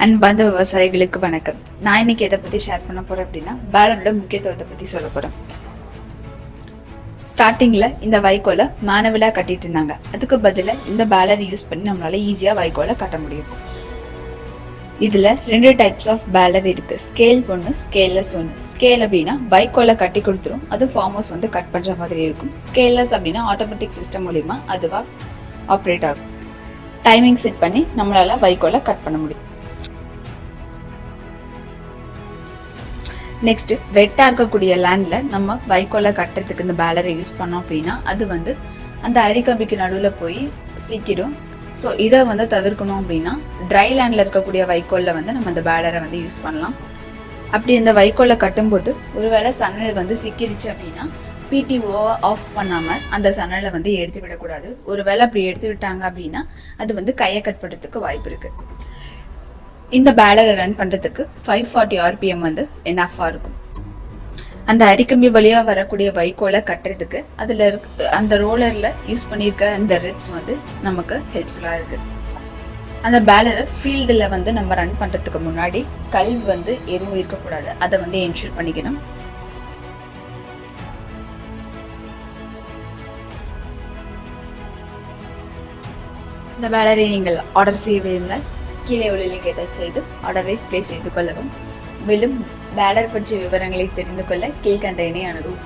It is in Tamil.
அன்பார்ந்த விவசாயிகளுக்கு வணக்கம். நான் இன்னைக்கு எதை பத்தி ஷேர் பண்ண போறேன் அப்படின்னா பேலரோட முக்கியத்துவத்தை பத்தி சொல்ல போறேன். ஸ்டார்டிங்ல இந்த வைக்கோலை மேனுவலா கட்டிட்டு இருந்தாங்க. அதுக்கு பதிலா இந்த பேலர் யூஸ் பண்ணி நம்மளால ஈஸியா வைக்கோலை கட்ட முடியும். இதுல 2 டைப்ஸ் ஆஃப் பேலர் இருக்கு. ஸ்கேல் ஒன்று, ஸ்கேல்லெஸ் ஒன்று. ஸ்கேல் அப்படின்னா வைக்கோலை கட்டி கொடுத்துரும், அது ஃபார்மர்ஸ் கட் பண்ற மாதிரி இருக்கும். ஸ்கேல்லெஸ் அப்படின்னா ஆட்டோமேட்டிக் சிஸ்டம் மூலியமா அதுவா ஆப்ரேட் ஆகும். டைமிங் செட் பண்ணி நம்மளால வைக்கோலை கட் பண்ண முடியும். நெக்ஸ்ட், வெட்டா இருக்கக்கூடிய லேண்ட்ல நம்ம வைக்கோலை கட்டுறதுக்கு இந்த பேலரை யூஸ் பண்ணோம் அப்படின்னா அது அந்த அரிக்கம்பிக்கு நடுவில் போய் சிக்கிடும். ஸோ இதை தவிர்க்கணும் அப்படின்னா ட்ரை லேண்ட்ல இருக்கக்கூடிய வைக்கோல்ல நம்ம அந்த பேலரை யூஸ் பண்ணலாம். அப்படி இந்த வைக்கோலை கட்டும்போது ஒருவேளை சன்னல் சிக்கிருச்சு அப்படின்னா பிடிஓ ஆஃப் பண்ணாம அந்த சன்னலை எடுத்து விடக்கூடாது. ஒருவேளை அப்படி எடுத்து விட்டாங்க அப்படின்னா அது கையை கட் பண்றதுக்கு வாய்ப்பு இருக்கு. இந்த பேலரை ரன் பண்றதுக்கு 540 RPM என்எஃபா இருக்கும். அந்த அரிக்கம்பி வழியா வரக்கூடிய வைக்கோலை கட்டுறதுக்கு அதுல அந்த ரோலர்ல யூஸ் பண்ணியிருக்க இந்த ரிப்ஸ் நமக்கு ஹெல்ப்ஃபுல்லா இருக்கு. அந்த பேலரை ஃபீல்டுல நம்ம ரன் பண்றதுக்கு முன்னாடி கல் எதுவும் இருக்கக்கூடாது, அதை என்ஷூர் பண்ணிக்கணும். இந்த பேலரை நீங்கள் ஆர்டர் செய்ய விரும்பினால் கீழே உள்ள லிங்கை டச் செய்து ஆர்டரை பிளேஸ் செய்து கொள்ளவும். மேலும் பேலர் பற்றிய விவரங்களை தெரிந்து கொள்ள கீழ்கண்ட எண்ணை அணுகவும்.